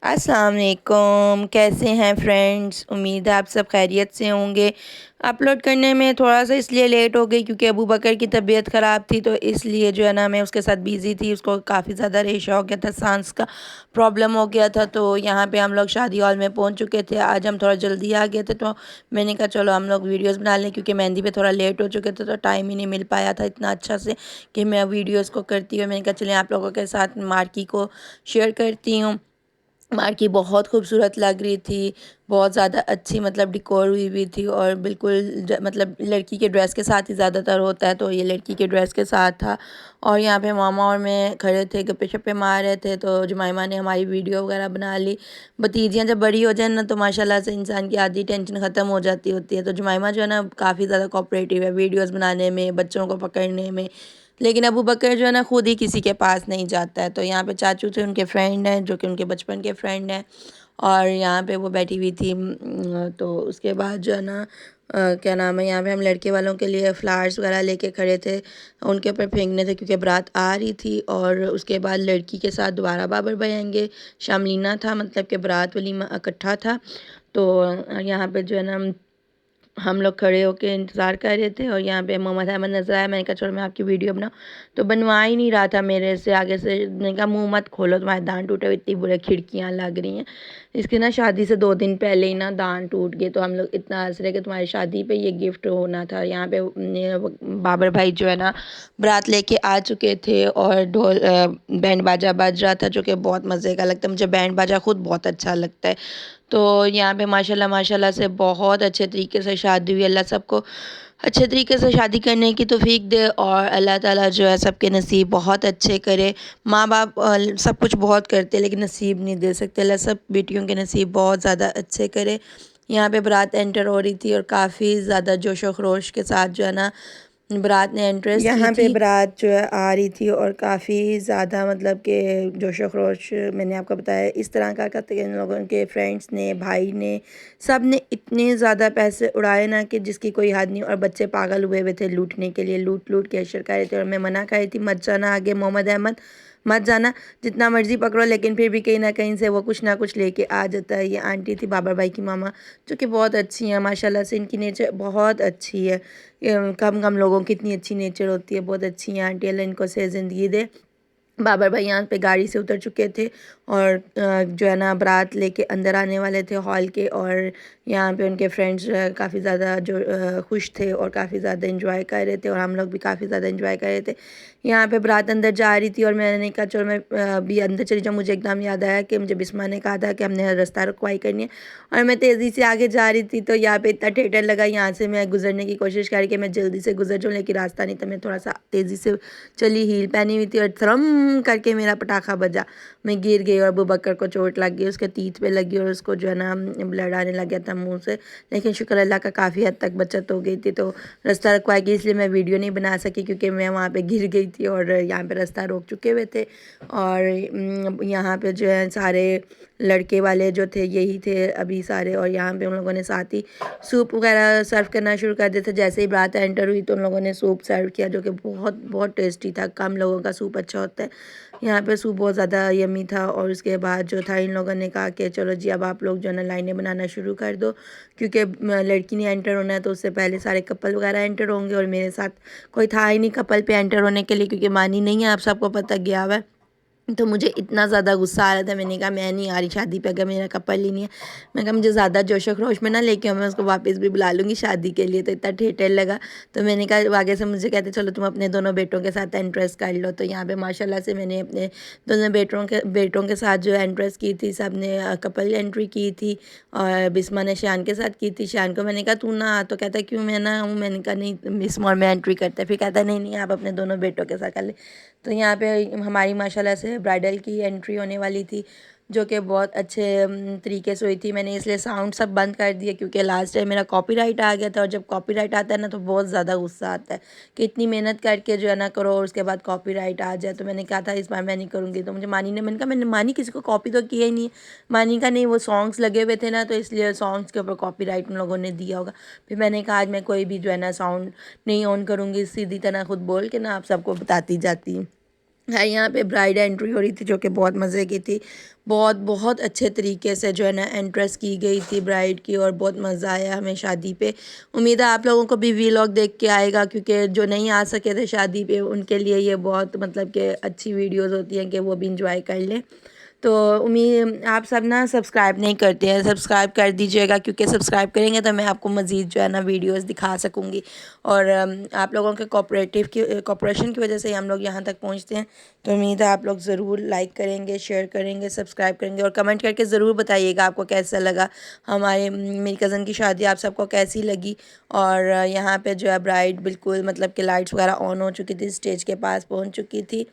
अस्सलाम वालेकुम। कैसे हैं फ्रेंड्स? उम्मीद है आप सब खैरियत से होंगे। अपलोड करने में थोड़ा सा इसलिए लेट हो गई क्योंकि अबू बकर की तबीयत ख़राब थी, तो इसलिए जो है ना मैं उसके साथ बिज़ी थी। उसको काफ़ी ज़्यादा रेशा हो गया था, सांस का प्रॉब्लम हो गया था। तो यहाँ पे हम लोग शादी हॉल में पहुँच चुके थे। आज हम थोड़ा जल्दी आ गए थे, तो मैंने कहा चलो हम लोग वीडियोज़ बना लें, क्योंकि मेहंदी पे थोड़ा लेट हो चुके थे तो टाइम ही नहीं मिल पाया था इतना अच्छा से कि मैं वीडियोज़ को करती हूँ। मैंने कहा चलें आप लोगों के साथ मार्की को शेयर करती हूँ। मार्की बहुत खूबसूरत लग रही थी, बहुत ज़्यादा अच्छी मतलब डिकोर हुई हुई थी, और बिल्कुल मतलब लड़की के ड्रेस के साथ ही ज़्यादातर होता है, तो ये लड़की के ड्रेस के साथ था। और यहाँ पे मामा और मैं खड़े थे, गप्पे शप्पे मार रहे थे, तो जुमाइमा ने हमारी वीडियो वगैरह बना ली। भतीजियाँ जब बड़ी हो जाए ना तो माशाल्लाह से इंसान की आधी टेंशन ख़त्म हो जाती होती है। तो जुमाइमा जो है ना काफ़ी ज़्यादा कोऑपरेटिव है वीडियोज़ बनाने में, बच्चों को पकड़ने में। लेकिन अबू बकर जो है ना खुद ही किसी के पास नहीं जाता है। तो यहाँ पे चाचू थे, उनके फ्रेंड हैं जो कि उनके बचपन के फ्रेंड हैं, और यहाँ पे वो बैठी हुई थी। तो उसके बाद जो है ना क्या नाम है, यहाँ पे हम लड़के वालों के लिए फ़्लावर्स वगैरह लेके खड़े थे, उनके ऊपर फेंकने थे क्योंकि बारात आ रही थी। और उसके बाद लड़की के साथ दोबारा बाबर भाई आएंगे, शामलीना था, मतलब कि बारात वलीमा इकट्ठा था। तो यहाँ पे जो है ना हम लोग खड़े होकर इंतज़ार कर रहे थे, और यहाँ पे मोहम्मद अहमद नज़र आया। मैंने कहा चलो मैं आपकी वीडियो बनाऊँ, तो बनवा ही नहीं रहा था मेरे से आगे से। मैंने कहा मुंह मत खोलो, तुम्हारे दांत टूटे हुए, इतनी बुरे खिड़कियाँ लग रही हैं। इसकी ना शादी से 2 दिन पहले ही ना दांत टूट गए, तो हम लोग इतना हंस रहे कि तुम्हारी शादी पे ये गिफ्ट होना था। यहाँ पे बाबर भाई जो है ना बारात लेके आ चुके थे, और ढोल बैंड बाजा बज रहा था, जो कि बहुत मज़े का लगता है। मुझे बैंड बाजा खुद बहुत अच्छा लगता है। तो यहाँ पे माशाल्लाह माशाल्लाह से बहुत अच्छे तरीके से शादी हुई। अल्लाह सबको अच्छे तरीके से शादी करने की तौफीक दे, और अल्लाह ताला जो है सबके नसीब बहुत अच्छे करे। माँ बाप सब कुछ बहुत करते हैं लेकिन नसीब नहीं दे सकते। अल्लाह सब बेटियों के नसीब बहुत ज़्यादा अच्छे करे। यहाँ पे बारात एंटर हो रही थी, और काफ़ी ज़्यादा जोशो खरोश के साथ जो है ना बारात ने एंट्रेंस की यहाँ पे थी। बारात जो है आ रही थी, और काफ़ी ज़्यादा मतलब कि जोशो खरोश मैंने आपको बताया इस तरह का करते इन लोगों के फ्रेंड्स ने, भाई ने, सब ने इतने ज़्यादा पैसे उड़ाए ना कि जिसकी कोई हद नहीं। और बच्चे पागल हुए हुए थे लूटने के लिए, लूट लूट के अशर कर रहे थे। और मैं मना कर रही थी मत जाना आगे मोहम्मद अहमद, मत जाना, जितना मर्ज़ी पकड़ो। लेकिन फिर भी कहीं ना कहीं से वो कुछ ना कुछ लेके आ जाता है। ये आंटी थी बाबर भाई की मामा, जो कि बहुत अच्छी हैं माशाल्लाह से, इनकी नेचर बहुत अच्छी है। कम कम लोगों की इतनी अच्छी नेचर होती है, बहुत अच्छी हैं आंटी, अल्लाह इनको से ज़िंदगी दे। बाबर भाई यहाँ पे गाड़ी से उतर चुके थे, और जो है ना बारात लेके अंदर आने वाले थे हॉल के। और यहाँ पे उनके फ्रेंड्स जो है काफ़ी ज़्यादा जो खुश थे, और काफ़ी ज़्यादा इंजॉय कर रहे थे, और हम लोग भी काफ़ी ज़्यादा इंजॉय कर रहे थे। यहाँ पे बारात अंदर जा रही थी, और मैंने कहा चलो मैं अभी अंदर चली जाऊँ। मुझे एकदम याद आया कि मुझे बिस्मा ने कहा था कि हमने रास्ता रुकवाई करनी है, और मैं तेज़ी से आगे जा रही थी। तो यहाँ पे इतना ठेठर लगा, यहाँ से मैं गुजरने की कोशिश कर कि मैं जल्दी से गुजर जाऊँ, लेकिन रास्ता नहीं था। मैं थोड़ा सा तेज़ी से चली, हील पहनी हुई थी, और थ्रम करके मेरा पटाखा बजा, मैं गिर गई, और अबू बकर को चोट लग गई, उसके तीत पे लगी, और उसको जो है ना ब्लड आने लग गया था मुंह से। लेकिन शुक्र अल्लाह का काफ़ी हद तक बचत हो गई थी। तो रास्ता रुकवा गई, इसलिए मैं वीडियो नहीं बना सकी क्योंकि मैं वहाँ पे गिर गई थी, और यहाँ पे रास्ता रोक चुके हुए थे। और यहाँ पे जो है सारे लड़के वाले जो थे यही थे अभी सारे, और यहाँ पे उन लोगों ने साथ ही सूप वगैरह सर्व करना शुरू कर दिया था। जैसे ही बारात एंटर हुई तो उन लोगों ने सूप सर्व किया, जो कि बहुत बहुत टेस्टी था। कम लोगों का सूप अच्छा होता है, यहाँ पे सूप बहुत ज़्यादा यमी था। और उसके बाद जो था इन लोगों ने कहा कि चलो जी अब आप लोग जो है ना लाइनें बनाना शुरू कर दो, क्योंकि लड़की ने एंटर होना है तो उससे पहले सारे कपल वगैरह एंटर होंगे। और मेरे साथ कोई था ही नहीं कपल पे एंटर होने के लिए, क्योंकि मानी नहीं है, आप सबको पता गया हुआ है। तो मुझे इतना ज़्यादा गुस्सा आ रहा था, मैंने कहा मैं नहीं आ रही शादी पे अगर मेरा कपल ही नहीं है। मैं कहा मुझे ज़्यादा जोशो खरोश में ना लेके आओ, मैं उसको वापस भी बुला लूँगी शादी के लिए। तो इतना ठेठर लगा, तो मैंने कहा आगे से मुझे कहते चलो तुम अपने दोनों बेटों के साथ एंट्रेस कर लो। तो यहाँ पे माशाल्लाह से मैंने अपने दोनों बेटों के साथ जो एंट्रेस की थी, सब ने कपल एंट्री की थी। और बिस्मा ने शान के साथ की थी। शान को मैंने कहा तू ना आ, तो कहता क्यों मैं ना हूँ। मैंने कहा नहीं बिस्मा और मैं एंट्री करते हैं। फिर कहता नहीं नहीं आप अपने दोनों बेटों के साथ कर ले। तो यहाँ पे हमारी माशाल्लाह से ब्राइडल की एंट्री होने वाली थी, जो कि बहुत अच्छे तरीके से हुई थी। मैंने इसलिए साउंड सब बंद कर दिया क्योंकि लास्ट टाइम मेरा कॉपीराइट आ गया था, और जब कॉपीराइट आता है ना तो बहुत ज़्यादा गुस्सा आता है कि इतनी मेहनत करके जो है ना करो और उसके बाद कॉपीराइट आ जाए। तो मैंने कहा था इस बार मैं नहीं करूँगी। तो मुझे मानी ने, मैंने कहा मैंने मानी किसी को कॉपी तो किया ही नहीं है। मानी का नहीं, वो सॉन्ग्स लगे हुए थे ना, तो इसलिए सॉन्ग्स के ऊपर कॉपीराइट उन लोगों ने दिया होगा। फिर मैंने कहा आज मैं कोई भी जो है ना साउंड नहीं ऑन करूँगी, सीधी तरह खुद बोल के ना आप सबको बताती जाती हूँ। है। यहाँ पे ब्राइड एंट्री हो रही थी जो कि बहुत मज़े की थी। बहुत बहुत अच्छे तरीके से जो है ना एंट्रेंस की गई थी ब्राइड की, और बहुत मज़ा आया हमें शादी पे। उम्मीद है आप लोगों को भी वीलॉग देख के आएगा, क्योंकि जो नहीं आ सके थे शादी पे उनके लिए ये बहुत मतलब कि अच्छी वीडियोस होती हैं कि वो भी इंजॉय कर लें। तो उम्मीद आप सब ना सब्सक्राइब नहीं करते हैं, सब्सक्राइब कर दीजिएगा, क्योंकि सब्सक्राइब करेंगे तो मैं आपको मज़ीद जो है ना वीडियोस दिखा सकूँगी। और आप लोगों के कोऑपरेशन की वजह से हम लोग यहाँ तक पहुँचते हैं। तो उम्मीद है आप लोग ज़रूर लाइक करेंगे, शेयर करेंगे, सब्सक्राइब करेंगे, और कमेंट करके ज़रूर बताइएगा आपको कैसा लगा हमारे मेरी कज़न की शादी, आप सबको कैसी लगी। और यहाँ पे जो है ब्राइड बिल्कुल मतलब कि लाइट्स वगैरह ऑन हो चुकी थी, स्टेज के पास पहुँच चुकी थी,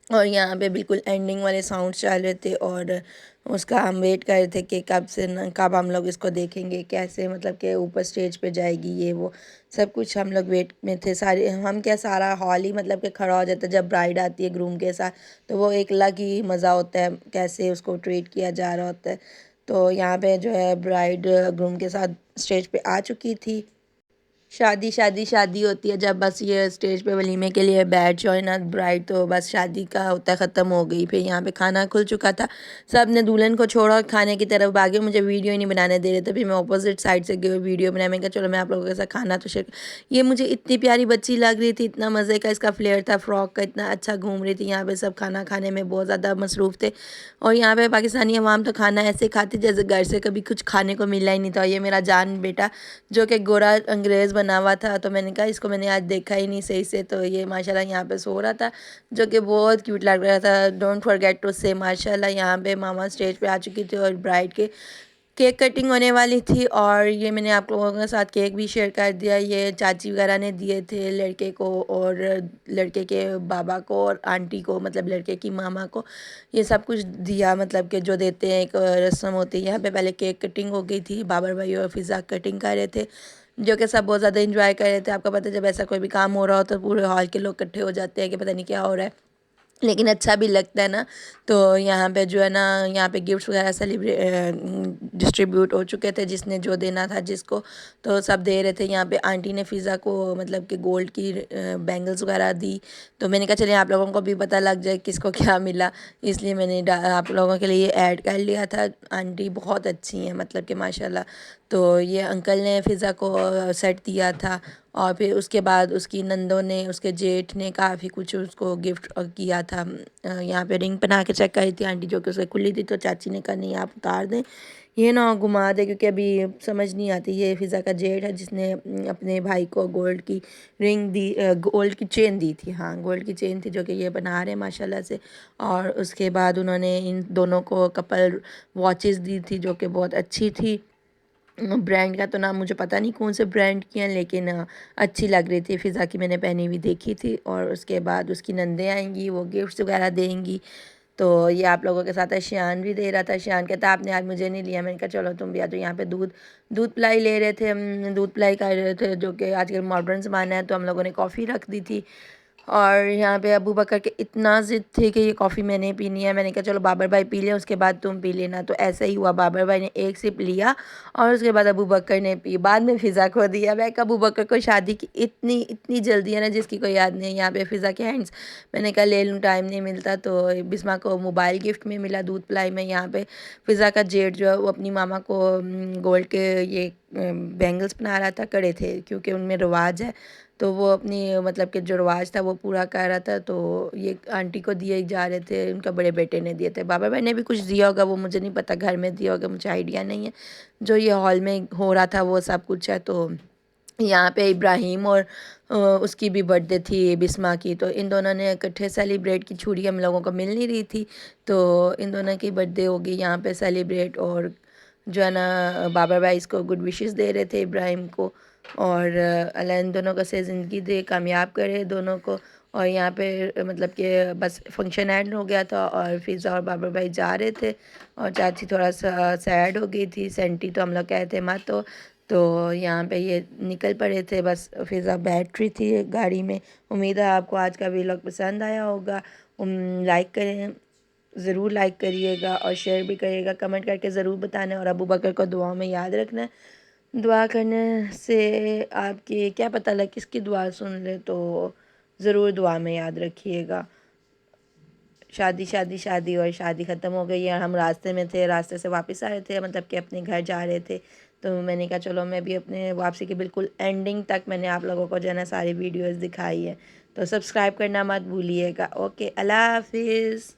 और यहाँ पे बिल्कुल एंडिंग वाले साउंड्स चल रहे थे, और उसका हम वेट कर रहे थे कि कब हम लोग इसको देखेंगे, कैसे मतलब कि ऊपर स्टेज पे जाएगी, ये वो सब कुछ हम लोग वेट में थे। सारे हम क्या सारा हॉल ही मतलब कि खड़ा हो जाता है जब ब्राइड आती है ग्रूम के साथ, तो वो एक अलग ही मज़ा होता है कैसे उसको ट्रीट किया जा रहा होता है। तो यहाँ पे जो है ब्राइड ग्रूम के साथ स्टेज पे आ चुकी थी। शादी शादी शादी होती है जब बस ये स्टेज पे वलीमे के लिए बैठ जाए ना ब्राइड, तो बस शादी का होता ख़त्म हो गई। फिर यहाँ पे खाना खुल चुका था, सब ने दुल्हन को छोड़ा और खाने की तरफ भागे। मुझे वीडियो ही नहीं बनाने दे रहे थे, फिर मैं अपोजिट साइड से गई वीडियो बनाया। मैं कहा चलो मैं आप लोगों के साथ खाना तो शेयर। ये मुझे इतनी प्यारी बच्ची लग रही थी, इतना मज़े का इसका फ्लेयर था फ्रॉक का, इतना अच्छा घूम रही थी। यहाँ पे सब खाना खाने में बहुत ज़्यादा मसरूफ़ थे, और यहाँ पे पाकिस्तानी अवाम तो खाना ऐसे खाती जैसे घर से कभी कुछ खाने को मिला ही नहीं था। ये मेरा जान बेटा जो कि गोरा अंग्रेज़ बना हुआ था, तो मैंने कहा इसको मैंने आज देखा ही नहीं सही से, तो ये माशाल्लाह यहाँ पे सो रहा था जो कि बहुत क्यूट लग रहा था। डोंट फॉरगेट टू से माशाल्लाह यहाँ पे मामा स्टेज पे आ चुकी थी, और ब्राइड के केक कटिंग होने वाली थी। और ये मैंने आप लोगों के साथ केक भी शेयर कर दिया, ये चाची वगैरह ने दिए थे लड़के को, और लड़के के बाबा को, और आंटी को, मतलब लड़के की मामा को ये सब कुछ दिया। मतलब कि जो देते हैं एक रस्म होती है। यहाँ पे पहले केक कटिंग हो गई थी, बाबर भाई और फिज़ा कटिंग कर रहे थे, जो कि सब बहुत ज़्यादा इंजॉय कर रहे थे। आपको पता है जब ऐसा कोई भी काम हो रहा हो तो पूरे हॉल के लोग इकट्ठे हो जाते हैं कि पता नहीं क्या हो रहा है, लेकिन अच्छा भी लगता है ना। तो यहाँ पे जो है ना यहाँ पे गिफ्ट्स वगैरह डिस्ट्रीब्यूट हो चुके थे, जिसने जो देना था जिसको, तो सब दे रहे थे। यहाँ पे आंटी ने फ़िज़ा को मतलब कि गोल्ड की बैंगल्स वगैरह दी, तो मैंने कहा चलिए आप लोगों को भी पता लग जाए किसको क्या मिला, इसलिए मैंने आप लोगों के लिए ऐड कर लिया था। आंटी बहुत अच्छी हैं मतलब कि माशाल्लाह। तो ये अंकल ने फ़िज़ा को सेट दिया था, और फिर उसके बाद उसकी नंदों ने, उसके जेठ ने काफ़ी कुछ उसको गिफ्ट किया था। यहाँ पे रिंग पहना के चेक करी थी आंटी, जो कि उससे खुली थी, तो चाची ने कहा नहीं आप उतार दें, ये ना घुमा दे, क्योंकि अभी समझ नहीं आती। ये फ़िज़ा का जेठ है जिसने अपने भाई को गोल्ड की रिंग दी, गोल्ड की चेन दी थी। हाँ गोल्ड की चेन थी जो कि ये बना रहे हैं माशाल्लाह से। और उसके बाद उन्होंने इन दोनों को कपल वॉचेस दी थी जो कि बहुत अच्छी थी। ब्रांड का तो नाम मुझे पता नहीं कौन से ब्रांड की हैं, लेकिन अच्छी लग रही थी। फ़िज़ा की मैंने पहनी हुई देखी थी, और उसके बाद उसकी नंदें आएंगी, वो गिफ्ट्स वगैरह देंगी। तो ये आप लोगों के साथ शियान भी दे रहा था। शियान कहता आपने आज मुझे नहीं लिया। मैंने कहा चलो तुम भी आ जाओ। यहाँ पे दूध दूध पिलाई ले रहे थे, हम दूध पिलाई कर रहे थे, जो कि आजकल मॉडर्न ज़माना है, तो हम लोगों ने कॉफ़ी रख दी थी। और यहाँ पे अबू बकर के इतना ज़िद थी कि ये कॉफ़ी मैंने पीनी है। मैंने कहा चलो बाबर भाई पी लें, उसके बाद तुम पी लेना। तो ऐसा ही हुआ, बाबर भाई ने एक सिप लिया और उसके बाद अबू बकर ने पी, बाद में फ़िज़ा को दिया। मैं कहा अबू बकर को शादी की इतनी इतनी जल्दी है ना जिसकी कोई याद नहीं। यहाँ पे फ़िज़ा के हैंड्स, मैंने कहा ले लूँ, टाइम नहीं मिलता। तो बिस्मा को मोबाइल गिफ्ट में मिला दूध पिलाई में। यहाँ पे फ़िज़ा का जेठ जो है वो अपनी मामा को गोल्ड के ये बैंगल्स बना रहा था, कड़े थे क्योंकि उनमें रिवाज है, तो वो अपनी मतलब कि जो रिवाज था वो पूरा कर रहा था। तो ये आंटी को दिए जा रहे थे, उनका बड़े बेटे ने दिए थे। बाबा भाई ने भी कुछ दिया होगा, वो मुझे नहीं पता, घर में दिया होगा, मुझे आइडिया नहीं है। जो ये हॉल में हो रहा था वो सब कुछ है। तो यहाँ पे इब्राहिम और उसकी भी बर्थडे थी बिस्मा की, तो इन दोनों ने इकट्ठे सेलिब्रेट की। छुट्टी हम लोगों को मिल नहीं रही थी, तो इन दोनों की बर्थडे होगी यहाँ पे सेलिब्रेट। और जो है ना बाबर भाई इसको गुड विशेस दे रहे थे इब्राहिम को, और अल्लाह इन दोनों को से ज़िंदगी दे, कामयाब करे दोनों को। और यहाँ पे मतलब कि बस फंक्शन एंड हो गया था, और फ़िज़ा और बाबर भाई जा रहे थे, और चाची थोड़ा सा सैड हो गई थी। सेंटी तो हम लोग कहते मत तो यहाँ पे ये निकल पड़े थे, बस फ़िज़ा बैठ रही थी गाड़ी में। उम्मीद है आपको आज का व्लॉग पसंद आया होगा। लाइक करें, ज़रूर लाइक करिएगा, और शेयर भी करिएगा, कमेंट करके ज़रूर बताना, और अबू बकर को दुआ में याद रखना है। दुआ करने से आपकी क्या पता लग किसकी दुआ सुन ले, तो ज़रूर दुआ में याद रखिएगा। शादी शादी शादी और शादी ख़त्म हो गई है। हम रास्ते में थे, रास्ते से वापस आ रहे थे, मतलब कि अपने घर जा रहे थे। तो मैंने कहा चलो मैं भी अपने वापसी के बिल्कुल एंडिंग तक मैंने आप लोगों को जो है ना सारी वीडियोस दिखाई है। तो सब्सक्राइब करना मत भूलिएगा। ओके, अल्लाह हाफिज़।